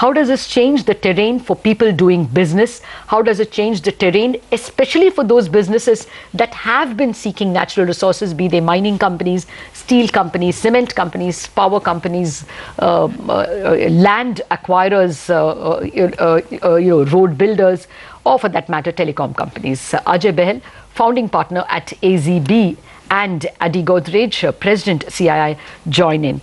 How does this change the terrain for people doing business? How does it change the terrain, especially for those businesses that have been seeking natural resources, be they mining companies, steel companies, cement companies, power companies, land acquirers, road builders, or for that matter, telecom companies. Ajay Bahel, founding partner at AZB, and Adi Godrej, President CII, join in.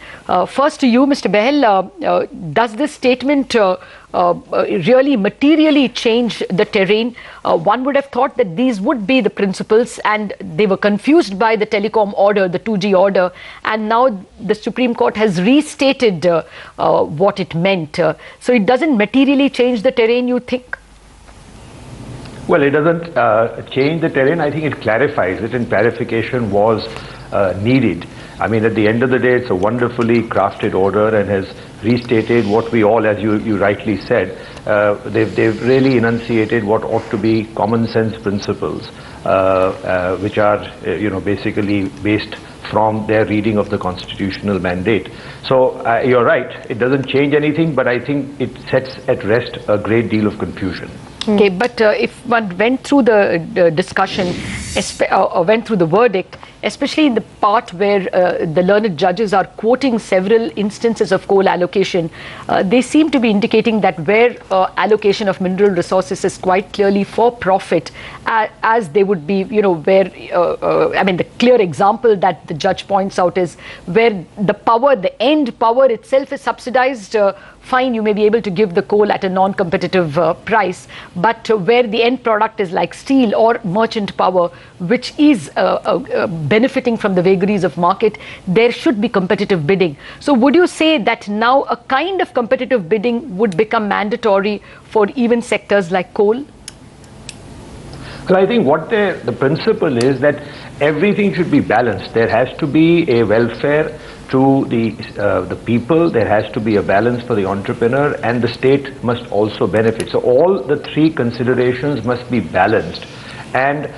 First to you, Mr. Bahel, does this statement really materially change the terrain? One would have thought that these would be the principles, and they were confused by the telecom order, the 2G order, and now the Supreme Court has restated what it meant. So it doesn't materially change the terrain, you think? Well, it doesn't change the terrain. I think it clarifies it, and clarification was needed. I mean, at the end of the day, it's a wonderfully crafted order and has restated what we all, as you rightly said, they've really enunciated what ought to be common sense principles, which are, basically based from their reading of the constitutional mandate. So you're right, it doesn't change anything, but I think it sets at rest a great deal of confusion. Okay, but if one went through the discussion, or went through the verdict, especially in the part where the learned judges are quoting several instances of coal allocation, they seem to be indicating that where allocation of mineral resources is quite clearly for profit, as they would be, where, the clear example that the judge points out is where the power, the end power itself is subsidized. Fine, you may be able to give the coal at a non-competitive price, but where the end product is like steel or merchant power, which is benefiting from the vagaries of market, there should be competitive bidding. So would you say that now a kind of competitive bidding would become mandatory for even sectors like coal? Well, I think what the principle is that everything should be balanced. There has to be a welfare to the people, there has to be a balance for the entrepreneur, and the state must also benefit. So all the three considerations must be balanced. And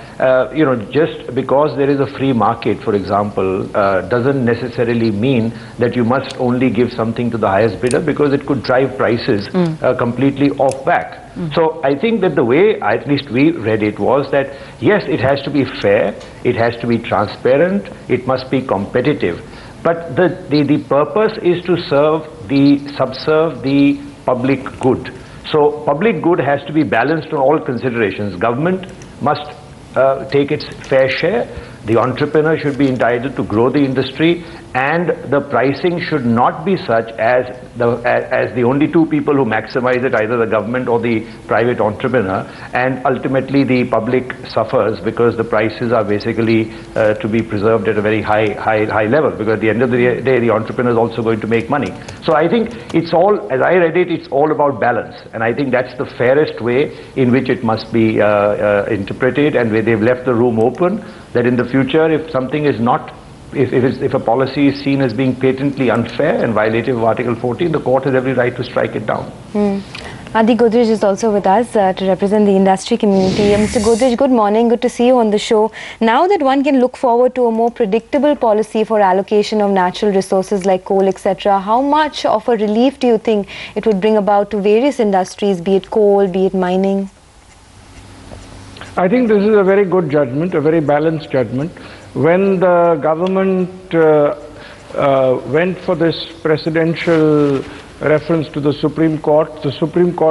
just because there is a free market, for example, doesn't necessarily mean that you must only give something to the highest bidder, because it could drive prices completely off back. So I think that the way at least we read it was that yes, it has to be fair, it has to be transparent, it must be competitive. But the purpose is to subserve the public good. So public good has to be balanced on all considerations. Government must take its fair share. The entrepreneur should be entitled to grow the industry, and the pricing should not be such as the only two people who maximize it, either the government or the private entrepreneur, and ultimately the public suffers because the prices are basically to be preserved at a very high level, because at the end of the day the entrepreneur is also going to make money. So I think it's all, as I read it, it's all about balance, and I think that's the fairest way in which it must be interpreted, and where they've left the room open that in the future, if something is not, if a policy is seen as being patently unfair and violative of Article 14, the court has every right to strike it down. Adi Godrej is also with us to represent the industry community. Mr. Godrej, good morning. Good to see you on the show. Now that one can look forward to a more predictable policy for allocation of natural resources like coal, etc., how much of a relief do you think it would bring about to various industries, be it coal, be it mining? I think this is a very good judgment, a very balanced judgment. When the government went for this presidential reference to the Supreme Court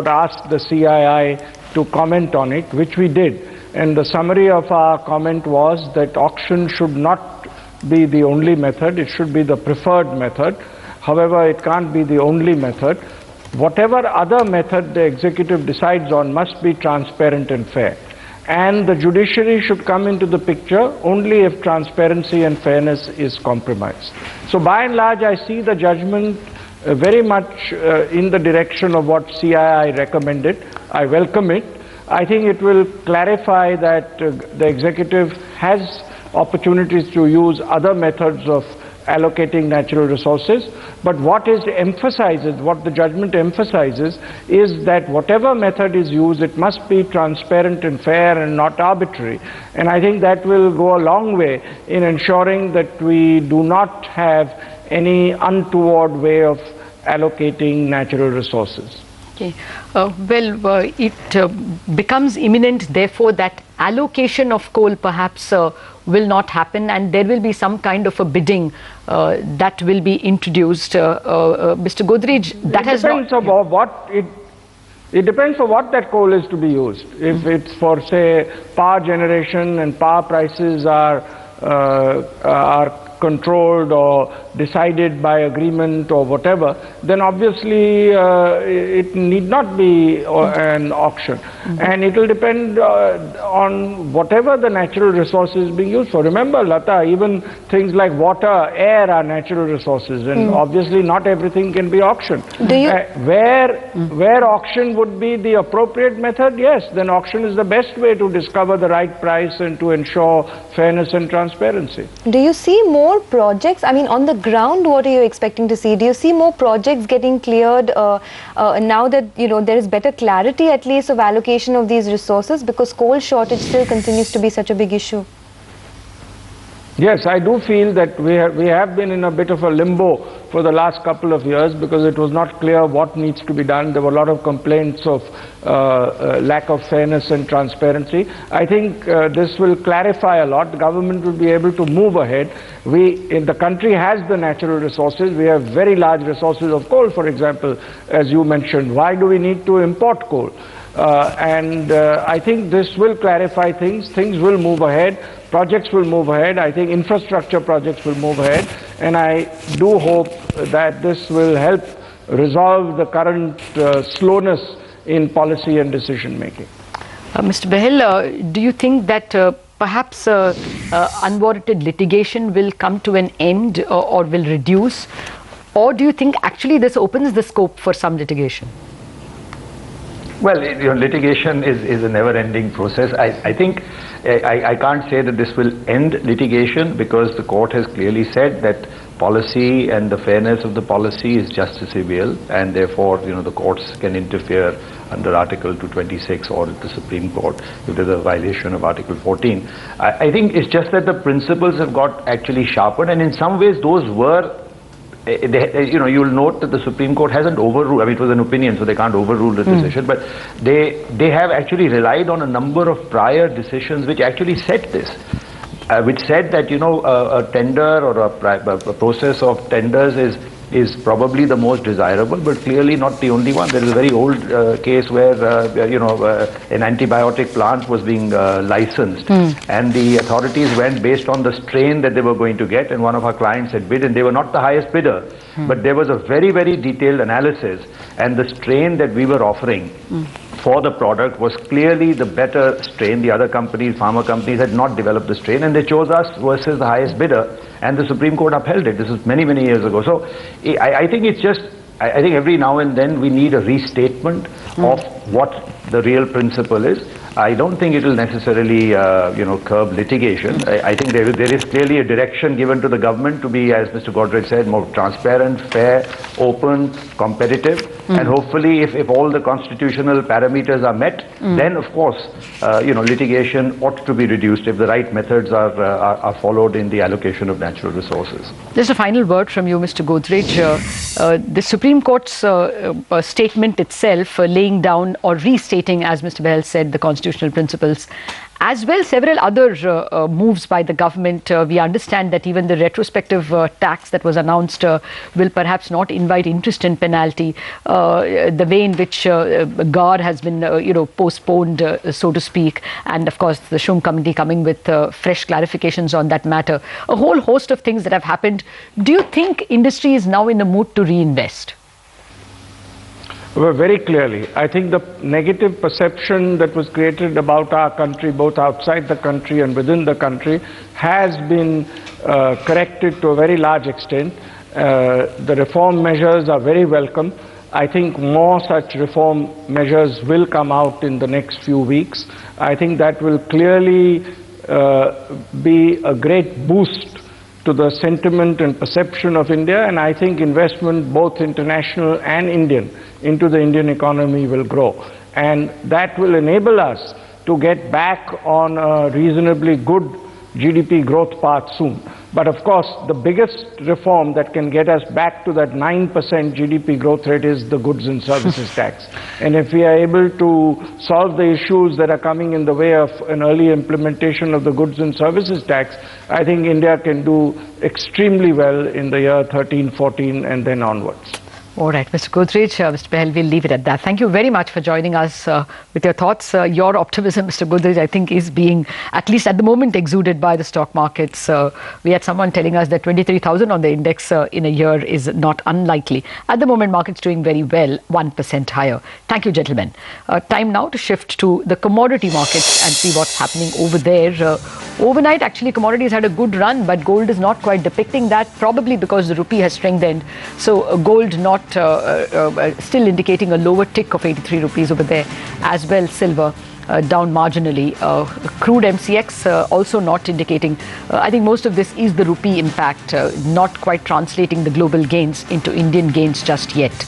asked the CII to comment on it, which we did. And the summary of our comment was that auction should not be the only method, it should be the preferred method. However, it can't be the only method. Whatever other method the executive decides on must be transparent and fair. And the judiciary should come into the picture only if transparency and fairness is compromised. So by and large, I see the judgment very much in the direction of what CII recommended. I welcome it. I think it will clarify that the executive has opportunities to use other methods of allocating natural resources, but what the judgment emphasizes is that whatever method is used, it must be transparent and fair and not arbitrary. And I think that will go a long way in ensuring that we do not have any untoward way of allocating natural resources. Okay. It becomes imminent, therefore, that allocation of coal perhaps will not happen, and there will be some kind of a bidding that will be introduced. Mr. Godrej, that has not... It depends on what that coal is to be used. If it's for, say, power generation and power prices are controlled or decided by agreement or whatever, then obviously it need not be an auction. And it will depend on whatever the natural resources being used for. Remember, Lata, even things like water, air are natural resources, and obviously not everything can be auctioned. Where auction would be the appropriate method, yes, then auction is the best way to discover the right price and to ensure fairness and transparency. Do you see more projects? I mean, on the ground, what are you expecting to see? Do you see more projects getting cleared now that there is better clarity at least of allocation of these resources, because coal shortage still continues to be such a big issue? Yes, I do feel that we have been in a bit of a limbo for the last couple of years because it was not clear what needs to be done. There were a lot of complaints of lack of fairness and transparency. I think this will clarify a lot. The government will be able to move ahead. The country has the natural resources. We have very large resources of coal, for example, as you mentioned. Why do we need to import coal? I think this will clarify things. Things will move ahead. Projects will move ahead. I think infrastructure projects will move ahead. And I do hope that this will help resolve the current slowness in policy and decision making. Mr. Bahl, do you think that perhaps unwarranted litigation will come to an end or will reduce? Or do you think actually this opens the scope for some litigation? Well, litigation is a never-ending process. I think I can't say that this will end litigation because the court has clearly said that policy and the fairness of the policy is justiciable, and therefore, the courts can interfere under Article 226 or the Supreme Court if there's a violation of Article 14. I think it's just that the principles have got actually sharpened, and in some ways those were. You'll note that the Supreme Court hasn't overruled. I mean, it was an opinion, so they can't overrule the decision. But they have actually relied on a number of prior decisions which actually said this, which said that a tender or a process of tenders is probably the most desirable, but clearly not the only one. There is a very old case where an antibiotic plant was being licensed, and the authorities went based on the strain that they were going to get, and one of our clients had bid, and they were not the highest bidder, but there was a very, very detailed analysis, and the strain that we were offering for the product was clearly the better strain. The other companies, pharma companies, had not developed the strain, and they chose us versus the highest bidder, and the Supreme Court upheld it. This is many, many years ago. So I think it's just, I think every now and then we need a restatement of what the real principle is. I don't think it will necessarily, curb litigation. I think there is clearly a direction given to the government to be, as Mr. Godrej said, more transparent, fair, open, competitive, and hopefully, if all the constitutional parameters are met, then of course, litigation ought to be reduced if the right methods are followed in the allocation of natural resources. Just a final word from you, Mr. Godrej. The Supreme Court's statement itself, laying down or restating, as Mr. Bahl said, the constitutional principles, as well several other moves by the government. We understand that even the retrospective tax that was announced will perhaps not invite interest and penalty. The way in which GAR has been postponed, so to speak, and of course the Shum committee coming with fresh clarifications on that matter. A whole host of things that have happened. Do you think industry is now in the mood to reinvest? Well, very clearly. I think the negative perception that was created about our country, both outside the country and within the country, has been corrected to a very large extent. The reform measures are very welcome. I think more such reform measures will come out in the next few weeks. I think that will clearly be a great boost to the sentiment and perception of India, and I think investment, both international and Indian, into the Indian economy will grow. And that will enable us to get back on a reasonably good GDP growth path soon. But of course, the biggest reform that can get us back to that 9% GDP growth rate is the goods and services tax. And if we are able to solve the issues that are coming in the way of an early implementation of the goods and services tax, I think India can do extremely well in the year 13, 14 and then onwards. All right, Mr. Godrej, Mr. Bahel, we'll leave it at that. Thank you very much for joining us with your thoughts. Your optimism, Mr. Godrej, I think is being, at least at the moment, exuded by the stock markets. We had someone telling us that 23,000 on the index in a year is not unlikely. At the moment, markets doing very well, 1% higher. Thank you, gentlemen. Time now to shift to the commodity markets and see what's happening over there. Overnight, actually, commodities had a good run, but gold is not quite depicting that, probably because the rupee has strengthened. So gold not still indicating a lower tick of 83 rupees over there. As well, silver down marginally. Crude MCX also not indicating. I think most of this is the rupee impact, not quite translating the global gains into Indian gains just yet.